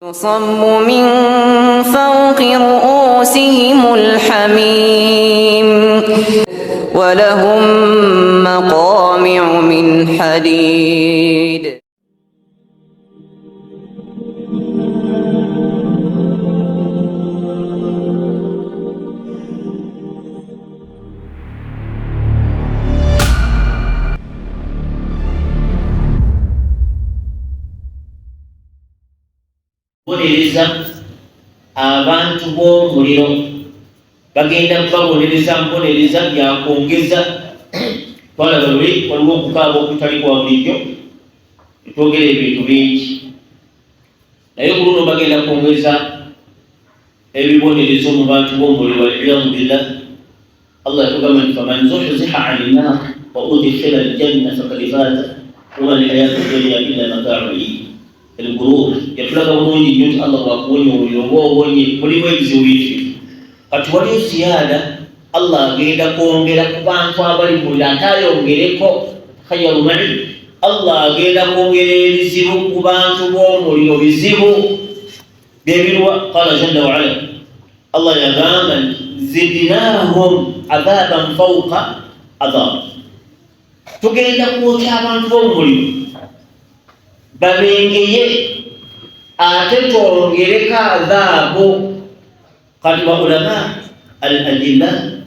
يصب من فوق رؤوسهم الحميم ولهم مقامع من حديد. Bonereza abantu b'omuliro bagenda kubabonereza mbonereza yakwongeza twalaba luli waliwo okukaaba okutali kwa bulijjo twogera ebintu bingi naye ku luno bagenda kwongeza ebibonerezo mu bantu b'omuliro waliyadu billah. Allah yatugamba nti faman zuhziha ani nnar wa udkhila aljanna faqad faza wama alhayatu dunya illa mata'ul الغرور يفلق bulungi nnyo nti Allah bwakuwonya omuliro ng'obonye mulimu ebizibu bingi kati waliyo siyaada Allah agenda kwongera ku bantu abali mu muliro ate ayongereko khayyalu ma'i Allah agenda kwongera ebizibu ku bantu b'omuliro bizibu byebirwa qala jalla wa ala Allah yagamba nti zidnahum adhaban fawqa adhab tugenda kwokya abantu b'omuliro babengeye ate twongereko adhaabu. Kati baulama al-adilla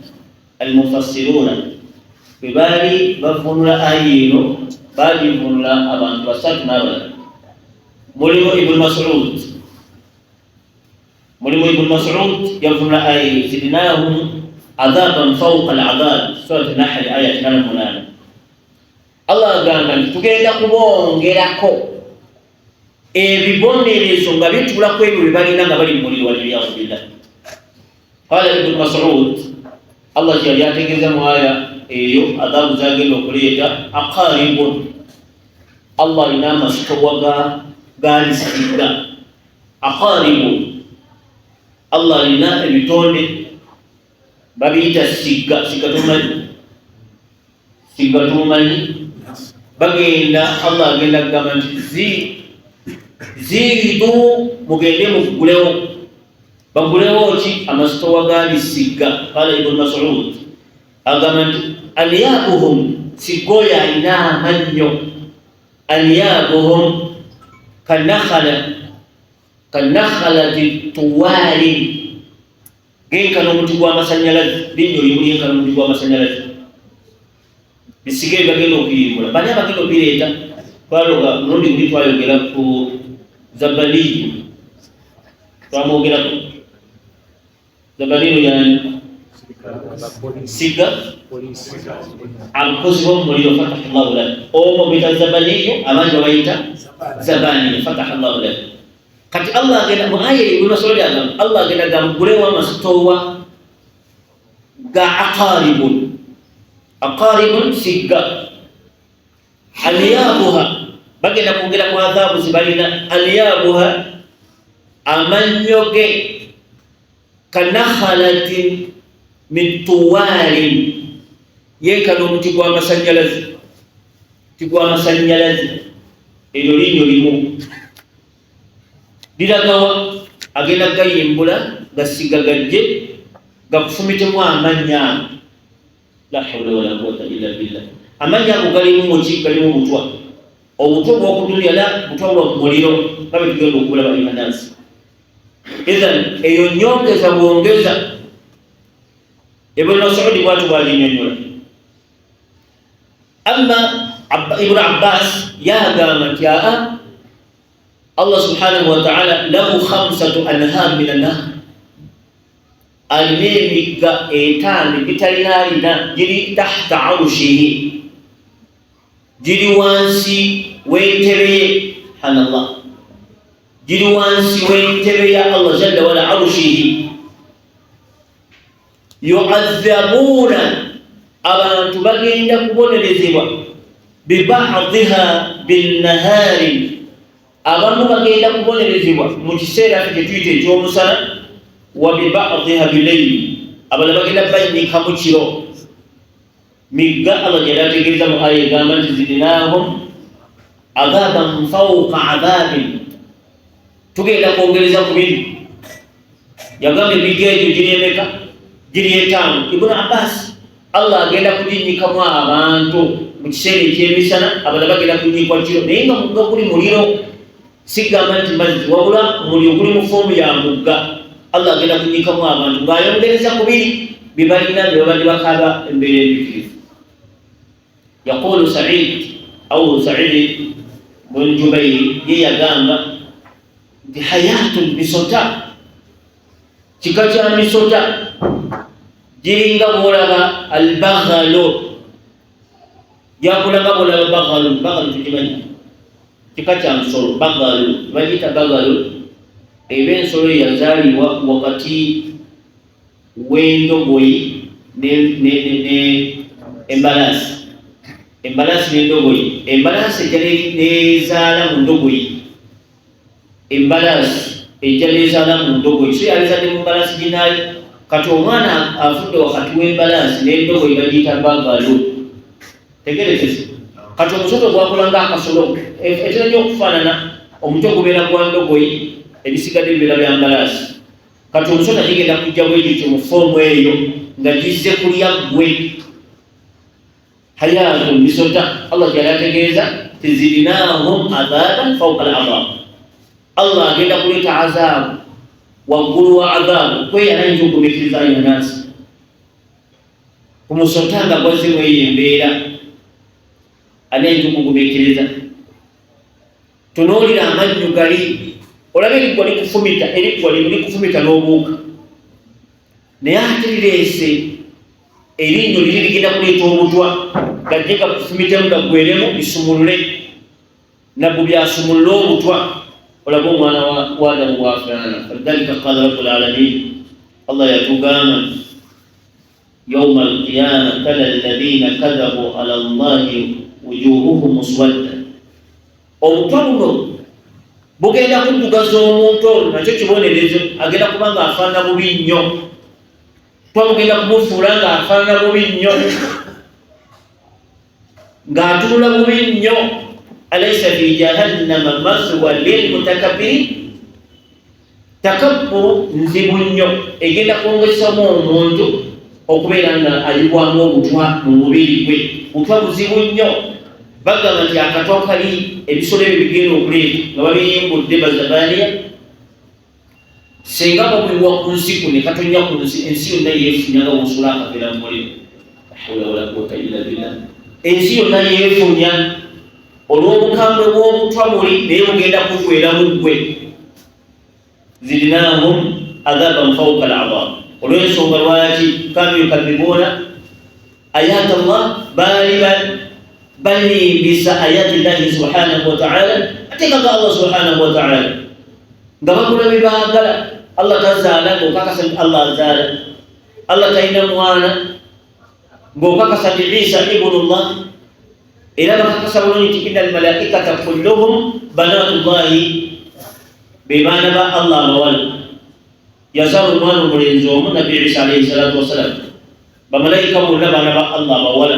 al-mufassiruna bwe baali bavunula ayi eno baagivunula abantu basatu n'abalala. Mulimu Ibn Mas'ud yavunula ayi zidnahum adhaban fawqa al-adhab, surat an-Nahl aya 8. Allah agamba nti tugenda kubongerako ebibonerezo nga bitula ku ebyo bye balina nga bali mu muliro waliyadu billah. Qala Ibn Mas'ud, Allah yali ategeeza mu aya eyo adhabu zagenda okuleeta aqaribun. Allah alina amasitowa galisigga aqaribun. Allah alina ebitonde babiyita sigga tumumanyi bagenda Allah agenda kugamba nti ziidu mugende mugulewo bagulewo ki amasitowa galisigga. Qala Ibn Mas'ud agamba nti alyabuhum sigoyo alina amannyo alyabuhum kanakhalati tuwali genkana omuti gw'amasanyalaze linyo limu lyenkana omuti gw'amasanyalaze bisigaye bagenda okuyimbula bani abagenda okubireeta. Twaloga mulundi guli twayogera ku Zabaniyo twamwogerako. Zabaniyo yani siga abakozi b'omuliro fataha Allahu lahu omo bita Zabaniyo abangi babayita Zabaniyo fataha Allahu lahu. Kati Allah agenda mu aya Ibn Mas'ud agamba Allah agenda gamugulewo amasitowa ga aqaribun sigga alyabuha bagenda kwongera ku adhabu zibalina alyabuha amannyo ge kanakhalati min tuwalin yenkana omuti gw'amasanyalaze eryo linyo limu liragawa agenda gayimbula gasiga gajje gakufumitemu amanya. La hawla wala quwwata illa billah. Amanya ago galimu muki galimu butwa obutwa bw'okudulya la butwa bwa muliro babe tugenda okubula balimanasi. Idhan eyo nyongeza bwongeza Ibn Mas'ud bwatu bwalinyonyola. Amma Ibn Abbas yagamba nti Allah subhanahu wa ta'ala lahu 5 anhar min an-nahr alina emigga 5 gitalina giri tahta arushihi giri wansi w'entebe ye. Subhanallah, giri wansi w'entebe ya Allah jalla wala arushihi. Yu'adhabuna abantu bagenda kubonerezebwa biba'dhiha binnahari abamu bagenda kubonerezebwa mu kiseera kye tuyita eky'omusana wa biba'dhiha bilayli abalala bagenda bayinika mu kiro. Migga Allah gyalategeeza mu aya egamba nti zidnahum adhaban fawqa adhabin tugenda kwongereza ku biri. Yagamba ebiga ebyo giri emeka? Giri 5. Ibn Abbas Allah agenda kuginyikamu abantu mu kiseera ekyemisana, abalala bagenda kunyikwa kiro, naye nga mugga guli muliro. Sigamba nti mazzi, wabula muliro guli mu foomu ya mugga. Allah agenda kunyikamu abantu ng'ayongereza ku biri bye balina bye babadde bakaba embeera empitirivu. Yaqulu Sa'id bun Jubayr ye yagamba nti hayatul misota, kika kya misota giringa bwolaba albagalo, yakulanga bwolaba bagalo tukimanyi kika kya nsolo. Bagalo bagita bagalo eba ensolo yazaalibwa wakati w'endogoyi n'embalasi. Embalasi n'endogoyi, embalasi ejja nezaala mu ndogoyi, embalasi ejja nezaala mu ndogoyi, so yalizadde mu mbalasi ginaayo. Kati omwana afudde wakati w'embalasi n'endogoyi bagiyita bagalo. Tegerekese kati omusolo gwakola ng'akasolo, etera nnyo okufaanana, omutwe gubeera gwa ndogoyi, ebisigadde bibeera bya mbalasi. Kati omusolo gigenda kujja bwegityo mu foomu eyo nga gizze kulya ggwe. Hayatul misota, Allah jala tegeeza tizidnahum adhaban fawqa al-adhab. Allah agenda kuleta azabu waggulu wa adhabu kwe anayinjugumikiriza ayinanasi kumusota nga gwazimu eyo embeera anayinjugumikiriza. Tunoolira amannyo gali, olabe eriggwa likufumita, eriggwa likufumita n'obuuka, naye ate lireese erinnyo liri ligenda kuleeta obutwa gajje gakufumitemu gaggweremu lisumulule, nabwo byasumulula obutwa. Olaba omwana wa Adamu bwafaanana. Falidhalika qala rabbul alamin, Allah yatugamba yawma alqiyama tala alladhina kadhabu ala Allahi wujuhuhum muswadda. Obutwa buno bugenda kuddugaza omuntu ono, nakyo kibonerezo, agenda kuba nga afaanana bubi nnyo. Twamugenda kumufuula ng'afaanana bubi nnyo, ng'atunula bubi nnyo. Alaysa fi jahannama maswa lilmutakabbirin. Takabburu nzibu nnyo, egenda kwongesamu omuntu okubeera nga ayibwamu obutwa mu mubiri gwe. Butwa buzibu nnyo. Bagamba nti akatwa kali ebisolo ebyo bigenda okuleeta nga babiyimbudde bazabaniya, singa babuliwa ku nsi ku ne katonya ku nsi, ensi yonna yeefunya nga bw'osula akabeera mu muliro. Hawla wala quwwata illa billah. Ensi yonna yeefunya olw'obukambwe bw'obutwa buli, naye bugenda kuggweeramu ggwe. Zidnahum adhaban fawqa al-adhab. Olw'ensonga lwaki kanu yukadhibuuna ayati Allah, balimbisa ayati Llahi subhanahu wa ta'ala, ate nga Allah subhanahu wa ta'ala nga bakola bye baagala. Allah tazaala ng'okakasa nti Allah azaala, Allah talina mwana ng'okakasa nti Isa ibnullah, era bakakasa bulungi nti inna almalaikata kulluhum banatullahi, be baana ba Allah abawala. Yazaala omwana omulenzi omu Nabbi Isa alayhi salatu wassalam, bamalayika bonna baana ba Allah abawala.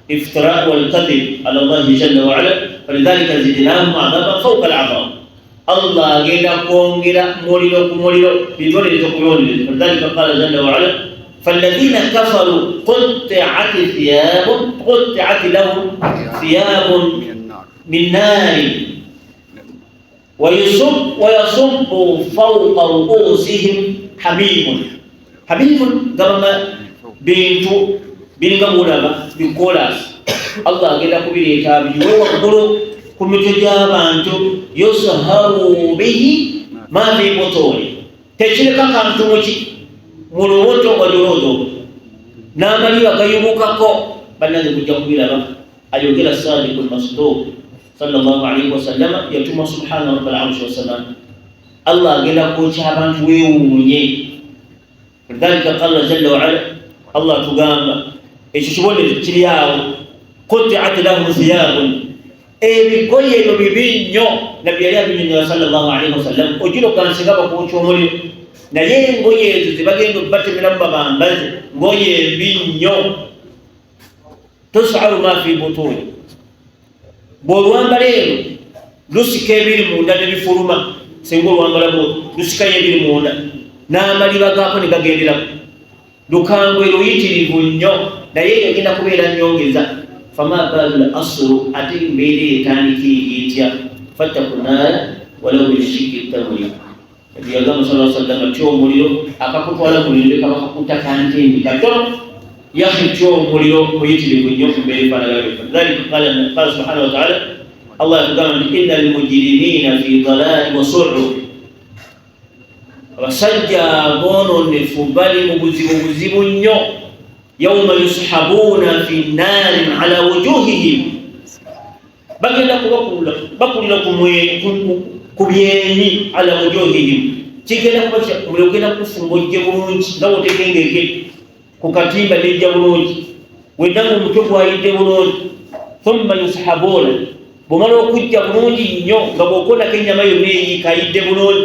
Iftira wal kadhib ala Allah jalla wa ala, falidhalika zidnahum adhaban fawqa al-adhab. Allah agenda kwongera muliro ku muliro, bibonerezo ku bibonerezo. Falidhalika qala jalla wa ala falladhina kafaru qutti'at lahum thiyabun min nari wa yasubbu fawqa ru'usihim hamimun. Hamimun gabama bintu biringa mulaba bikolas. Allah agenda kubireeta biwe waggulu ku mitwe gy'abantu, yusharu bihi ma fi butuni, tekireka kantu mu lubuto olulondo, n'amaliba gayubukako. Bannange kujja kubiraba. Ayogera Sadiqul Masduq sallallahu alayhi wa sallam, yatuma subhana rabbil arshi wassalam. Allah agenda kwokya abantu weewuunye. Lidhalika qala jalla wa ala, Allah tugamba ekyo kibonerezo kiri awo. Qutti'at lahum thiyabun, ebigoye ebyo bibi nnyo. Nabbi yali abinyonyola sallallahu alayhi wa sallam, ojira okansinga bakwokya omuliro, naye engoye ezo zebagenda obatemeramu babambaze, ngoye embi nnyo. Tus'aru ma fi butuni, bw'olwambala eno lusika ebiri munda ne bifuluma. singo wambalabo lusikaye biri munda n'amaliba gaako ne gagenderako lukangwe luyitirivu nnyo naye egenda kubeera nnyongeza fama balul asru ate mbeera etandikira etya fattaku naara walaw bishikki tamri yagamba sallallahu alaihi wasallam tyo omuliro akakutwala mulinde kabakakuta kantembi katono yahi tyo omuliro muyitirivu nnyo kumbeera efaanagana dhalika qala subhanahu wa ta'ala Allah yagamba nti inna almujrimina fi dalali wa sur'u abasajja aboononefu bali mu buzibu nnyo yawma yushabuna fi nnarin ala wujuhihim bagenda bakulira ku byenyi ala wujuhihim kigenda kuba muliro genda kufumbojje bulungi nga wotekengeke ku katimba nejja bulungi wedanga omutwe gwayidde bulungi thumma yushabuna bwomala okujja bulungi nnyo nga bw'okolako ennyama yonna eyikayidde bulungi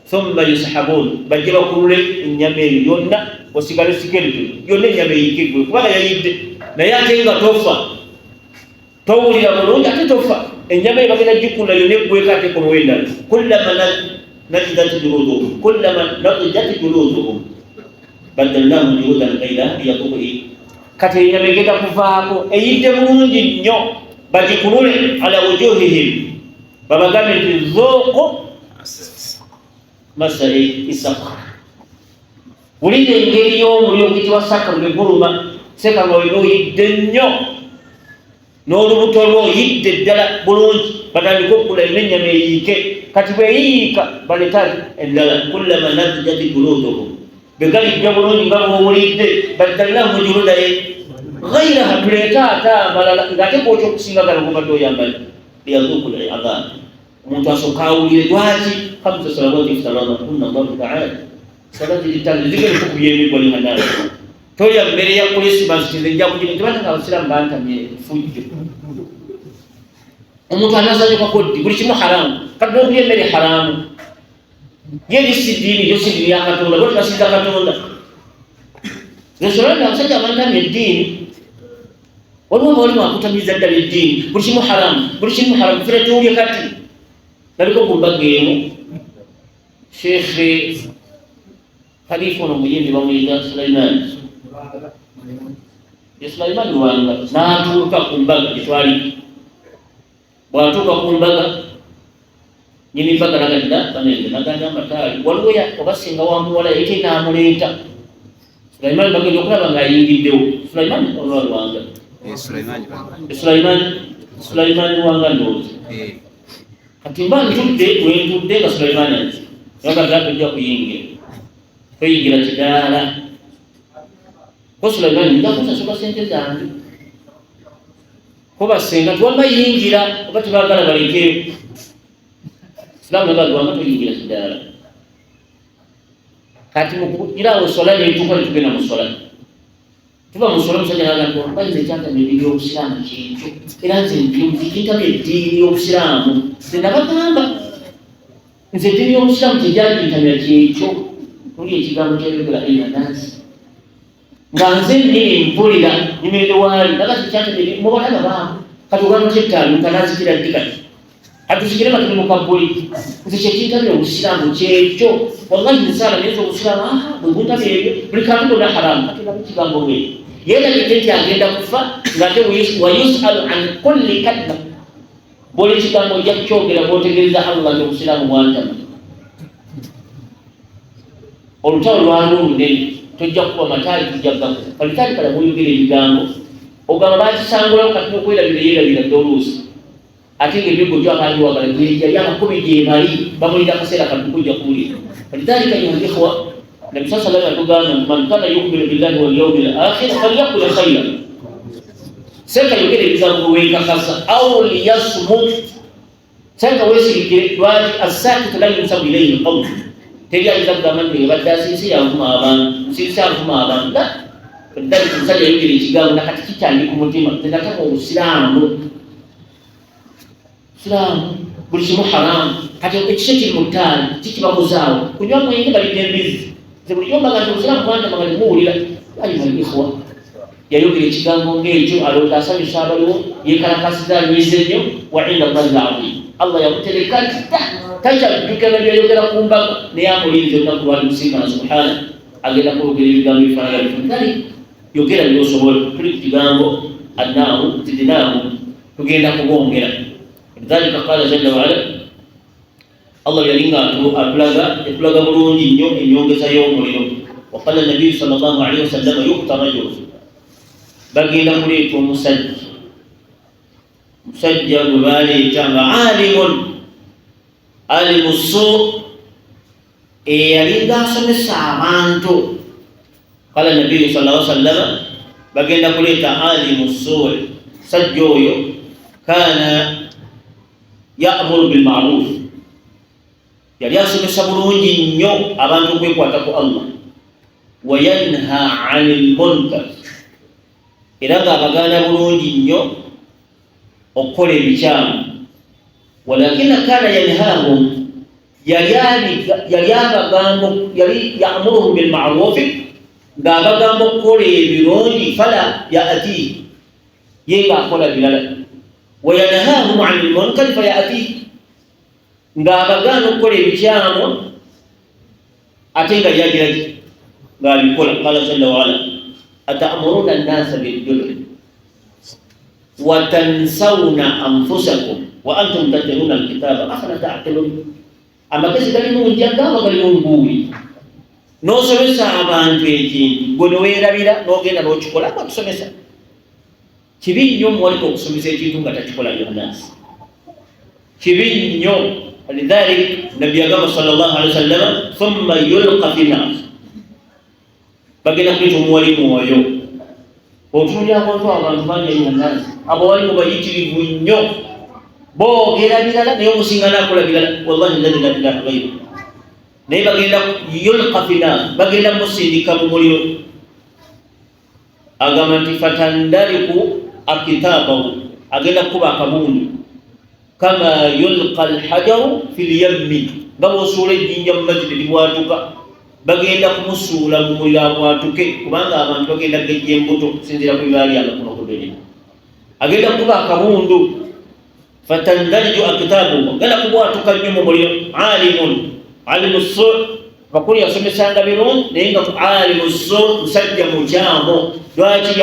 thumma yushabun bajja bakulule ennyama eyo yonna osigale sikeleton yonna ennyama eyikigwe kubanga yayidde naye ate nga tofa towulira bulungi ate tofa ennyama eyo bagenda gikulula yonna eggweko ate komuwendala kullama nadijat juluduhum baddalnahum juludan ghayraha liyaduqu kati ennyama egenda kuvaako eyidde bulungi nnyo bagikulule ala wujuhihim babagambe nti zuuqu masali isaka wulira engeri y'omuliro oguyitibwa saka lweguluma seka nga olina oyidde nnyo n'olubuto lwo oyidde ddala bulungi batandika okugula yina ennyama eyiike kati bweyiika baleta endala kullama nadijat juluduhum begalijja bulungi nga bwowulidde baddalnahum juludan ghayraha tuleeta ate amalala ng'ate kwokya okusinga gala gobadde oyambala liyazuuku al-adhaab omuntu asooka awulire lwaki khamsa salawati iftaradahunna Allahu ta'ala salati zitano zigenda kubyemibwa lihanana toya mbere ya Christmas nja kugira tebata abasiramu bantamye fujjo omuntu anazanyuka koddi buli kimu haramu kati nokulya emmere haramu yeri sidiini yo sidiini ya Katonda boti basiza Katonda nesolanda abasajja abantamye eddiini waliwo bawalimu akutamiza ddala eddiini buli kimu haramu fere tuwulye kati naliko ku mbaga emu Sheikh Khalifa ono muyimbi bamuyita Sulaiman Sulaiman Lwanga n'atuuka ku mbaga gyetwali bw'atuuka ku mbaga nyini mbaga nagadda banenge naganya amataali waliwo obasinga wamuwala yayite n'amuleeta Sulaiman bagenda okulaba ng'ayingiddewo Sulaiman olwa Lwanga Sulaiman Lwanga ndowooza kati mba ntudde wentudde nga Sulaiman ati yagadda tojja kuyingira toyingira kidaala ko Sulaiman nja kusasula sente zange ko basenga tuwamba yingira oba tebaagala balekeyo Islamu yagalwanga toyingira kidaala kati mukugira osola netuuka netugenda musola tuba musola musajja nagamba mbayize ekyantamye eddiini y'obusiraamu kintu era nze kintamye eddiini y'obusiraamu nze nabagamba nze eddiini y'obusiraamu tejankintamya kyekyo tuli ekigambo kyayogera enanasi nga nze nnini mpulira nimerere waali nagati ekyantamye mubalaga baamu kati ogamba kyettaali mukanazikira ddi kati atusigire batuli mukabuli nze kyekintamya obusiraamu kyekyo wallahi nsala neza obusiraamu bweguntamya ebyo buli kantu konna haramu kati nabo kigambo bwe yeerabidde nti agenda kufa ng'ate wayusalu an kulli kalima bwoli ekigambo ojja kukyogera bw'otegereza Allah nti obusiraamu bwantama olutalo lwali olunene tojja kuba mataali tujja gakuza kalitaali kala bw'oyogera ebigambo ogamba bakisangulawo kati n'okwerabira yeerabira dde oluusi ate ng'ebigo gyakandi wagala yali amakubi gyebali bamulira akaseera kati kujja kuwulira falidhalika ayuha al-ikhwa Nabi sallallahu alaihi wasallam atugamba man kana yu'minu billahi wal yawmil akhir falyaqul khayran seka yogere ebigambo weekakasa aw liyasmut seka weesirikire lwaki as-sakitu la yunsabu ilayhi al-qawl teri ayinza kugamba nti ebadde asiisi yanvuma abantu nsiisi anvuma abantu la falidhalika omusajja yogere ekigambo nakati kikyali ku mutima tenataka obusiraamu buli kimu haramu kati ekishe kiri mu ttaali kikibakuzaawo kunywa mwenge balidde embizi nze bulijjo mbaga nti obusiraamu bwantama nga temuwulira ayuha al-ikhwa yayogera ekigambo ng'ekyo alowooza asanyusa abaliwo yeekalakasiza anyiize nnyo wa inda Allahi al-azim Allah yamutereka dda takyajjukira byayogera ku mbaga naye amulinze olunaku lwali musinkana subhana agenda kwogera ebigambo ebifaanagana bitali yogera byosobola tuli ku kigambo annaamu zidnaamu tugenda kubongera lidhalika qala jalla waala Allah yalinga atulaga bulungi nnyo enyongeza y'omuliro waqala nabiyu sallallahu alaihi wasallam yuqta rajulu bagenda kuleeta omusajja gwe baleeta nga alimu suu eyalinga asomesa abantu qala nabiyu sallallahu alaihi wasallam bagenda kuleeta alimu suu sajja oyo kana ya'muru bil ma'ruf yali asomesa bulungi nnyo abantu okwekwata ku Allah wa yanha 'anil munkar era ng'abagaana bulungi nnyo okukola ebikyamu walakina kana yanhahum yali ya'muruhum bil ma'ruf ng'abagamba okukola ebirungi fala ya'ti ye ng'akola birala wa yanhahum 'anil munkar fa ya'ti ng'abagaana okukola ebikyamu ate nga yagiraki ng'abikola qala jalla waala atamuruna an-nasa bil-birri wa tansawna anfusakum wa antum tatluna al-kitaba afala ta'qilun amagezi gali mungi agamba gali munguuli n'osomesa abantu ekintu gwe neweerabira n'ogenda n'okikola akusomesa kibi nnyo muwaliko okusomesa ekintu nga takikola byonnaasi kibi nnyo lidhalik nabbi agamba sallallahu alaihi wasallam thumma yulqa fi nnar bagenda kuleeta omuwalimu oyo otunulyako abantu bangi yonnaasi abawalimu bayitirivu nnyo boogera birala naye omusinga nakola birala wallahi alladhi la ilaha ghayru naye bagenda yulqa fi nnar bagenda musindika mu muliro agamba nti fatandaliku akitabahu agenda kuba akabundu kama yulqa alhajaru fi lyammi nga bw'osuula ejjinja mu mazzi teribwatuka bagenda kumusuula mu muliro abwatuke kubanga abantu bagenda gejja embuto sinzira ku bibaalyanga kuno kudonye agenda kuba akabundu fatandariju akitabuhu agenda kubwatuka nnyo mu muliro alimu suu bakulu yasomesanga birungi naye nga alimu suu musajja mukyamu lwaki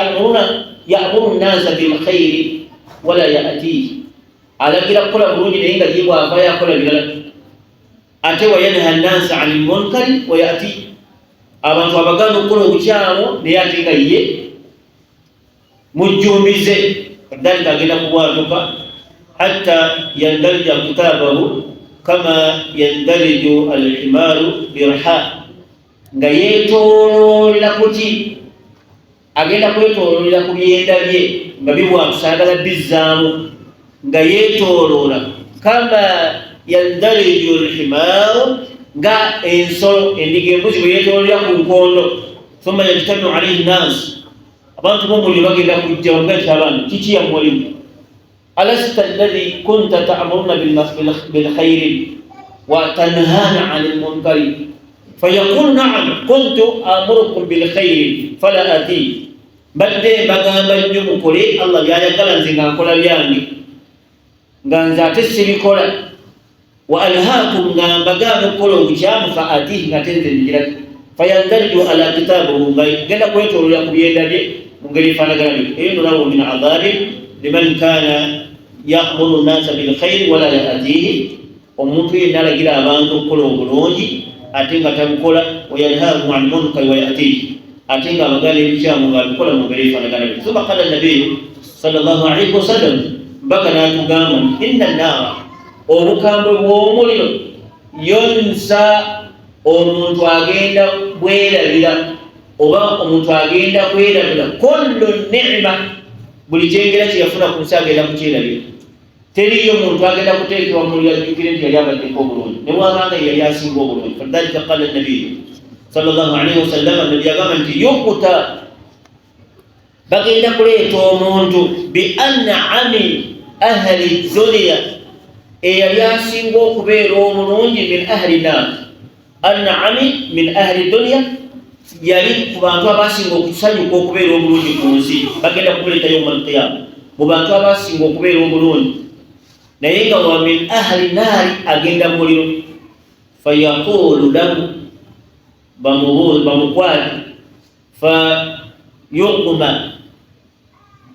ya'muru nnasa bilkhairi wala ya'tihi alagira kukola bulungi naye nga yibwava yakola birala ate wayanha nnasa anil munkari wa ya'ti abantu abaganda okukola obukyamu naye ate nga ye mujjumbize dalika agenda kubwatuka hatta yandarija kitabahu kama yandariju alhimaru birha nga yetoololera kuki agenda kwetoololera ku byenda bye nga bibwakusagala bizzaamu nga yetooloola kama yandariju alhimaru nga ensolo endiga embuzi bwe yetoololera ku nkondo thumma yajtamiu alaihi nnas abantu b'omuliro bagenda kujja wagati abantu kiki yamulimu alasta alladhi kunta ta'muruna bilkhairi wa tanhana 'anil munkari fayaqulu na'am kuntu amurukum bilkhairi fala ati badde bagamba nnyo mukole Allah byayagala nze nga nkola byange nga nze ate sibikola wa alhaakum nga mbagamba okukola obukyamu fa atihi nga tenze ngira fayandariju ala kitabihi nga genda kwetoolera ku byenda bye mu ngeri efaanagana byo eyo nolawo min adhabi liman kana ya'muru nnasa bilkhairi wala ya'tihi omuntu yenna alagira abantu okukola obulungi ate nga tabukola wayanhaakum an munkari wa ya'tihi ate nga abagala ebikyamu nga abikola mu ngeri efaanagana byo thumma qala nabiyu sallallahu alaihi wasallam mpaka n'atugamba inna nnaara obukambwe bw'omuliro yonsa omuntu agenda bwerabira oba omuntu agenda kwerabira kullu ni'ma buli kyengera kyeyafuna ku nsi agenda kukyerabira teriyo muntu agenda kuteekebwa mu muliro ajjukire nti yali abaddeko obulungi ne bwabanga yali asinga obulungi falidhalika qala nabiyu sallallahu alaihi wasallam nabi agamba nti yukuta bagenda kuleeta omuntu bi an'ami ahli dunya eyali asinga okubeera omulungi min ahli nnar an'ami min ahli dunya yali ku bantu abasinga okusanyuka okubeera obulungi ku nsi bagenda kukuleeta yawma alqiyama mu bantu abasinga okubeera obulungi naye nga wa min ahli naari agenda muliro fayaqulu lahu bamukwate fayuqma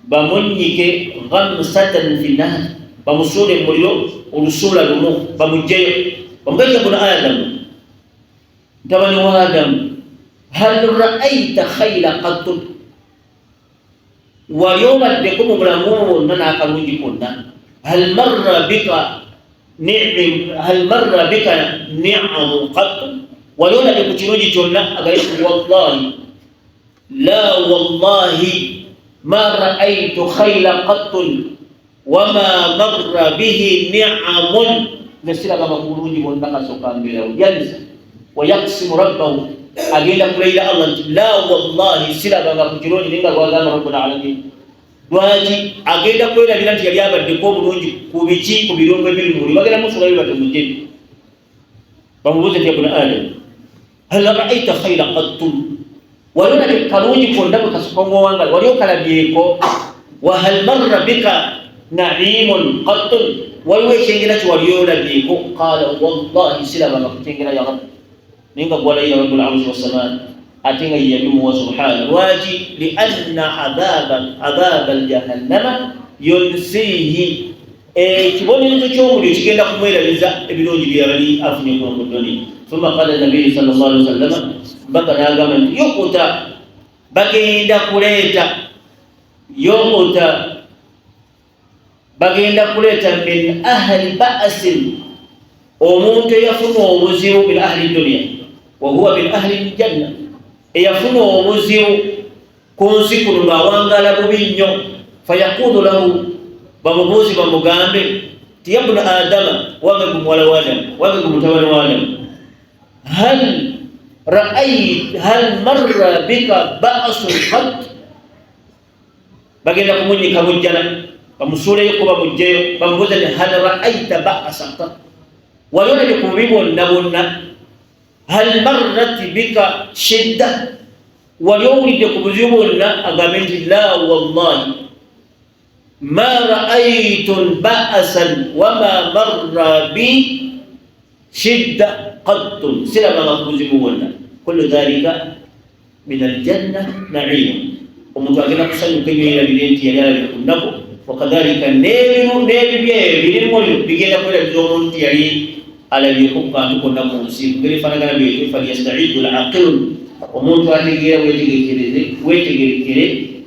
bamunyike ghamsatan fi nnaari bamusuule muliro olusuula lumu bamugjeyo bamugaita buna adamu ntabani wa adamu hal ra'aita khayla qattu wali obaddeko mu bulamu bwonna n'akalungi konna hal marra bika ni'amu qattu wali olabye ku kirungi kyonna agayiti wallahi la wallahi ma ra'aytu khayla qattun wama marra bihi ni'amun nesiraga makulungi bonna kasooka mbeerawo jalisa wayaqsimu rabbahu agenda kulayira Allah nti la wallahi sirabanga ku kirungi naye nga lwagamba rabbul alamin lwaki agenda kwerabira nti yali abaddeko obulungi ku biki ku birungo ebiri bagenda musulayo batemujjebi bamubuuze nti ibuna adamu hal ra'aita khayra qattun wali olabye kalungi konna bwe kasooka ng'owanga wali okalabyeko wa hal marra bika na'imun qattun waliwo ekyengera kye wali olabyeko qala wallahi sirabanga ku kyengera ya rabbi naye nga gwalayira rabbul arshi wassamaa ate nga yeyabimuwa subhana lwaki lianna adhaba aljahannama yunsihi ekibonerezo ky'omuliro kigenda kumweraliza ebirungi byeyabali afunye kuno ku dunia thumma qala nabiyi sallallahu alaihi wasallam mpaka n'agamba nti yokuta bagenda kuleeta min ahli ba'sin omuntu eyafuna obuzibu min ahli dunia wahuwa min ahli ljanna eyafuna obuzibu ku nsi kuno ng'awangala bubi nnyo fayaqulu lahu bamubuuzi bamugambe ti ya buna adama wange gumuwala wa adamu wange gumutabani wa adamu hal marra bika ba'sun qat bagenda kumunyika mujjana bamusuuleyo ko bamugjeyo bamubuuza nti hal ra'aita ba'san qat wali olabye ku bubi bwonna bwonna hal marrat bika shidda wali owulidde ku buzibu bwonna agambe nti la wallahi ma ra'aytu ba'san wama marra bi shidda qattun sirabanga ku buzibu bwonna kullu dhalika min aljanna na'im omuntu agenda kusanyuka ebyo yerabire nti yali alabye ku nnaku wakadhalika n'ebibyeyo birimu bigenda kwerabiza omuntu nti yali alabyeko ku kantu konna ku nsi ngeri efaanagana byetu falyasta'idu al-aqil omuntu ategeera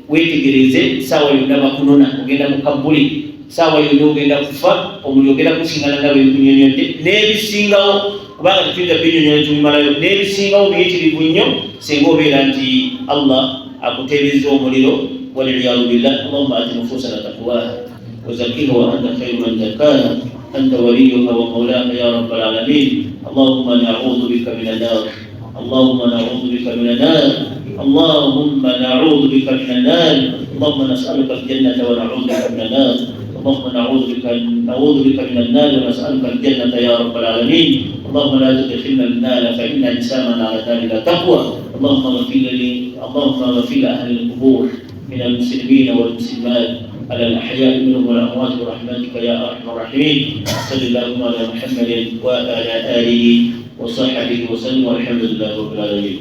weetegereze saawa yonna bakunona ogenda mu kabbuli saawa yonna ogenda kufa omuli ogenda kusingana nga bekunyonyodde n'ebisingawo kubanga tetuyinza binyonyola tubimalayo n'ebisingawo biyitirivu nnyo singa obeera nti Allah akuteebeza omuliro waliyadu billah allahumma ati nufusana taqwaha وزكيها وأنت خير من زكاها أنت وليها ومولاها يا رب العالمين اللهم نعوذ بك من النار اللهم نعوذ بك من النار اللهم نعوذ بك من النار اللهم نسألك الجنة ونعوذ بك من النار اللهم نعوذ بك من النار ونسألك الجنة يا رب العالمين اللهم لا تدخلنا النار فإن لسانا على النار لا تقوى اللهم اغفر لأهل القبور من المسلمين والمسلمات على الأحياء منهم والأموات برحمتك يا أرحم الراحمين صل اللهم على محمد وعلى آله وصحبه وسلم والحمد لله رب العالمين.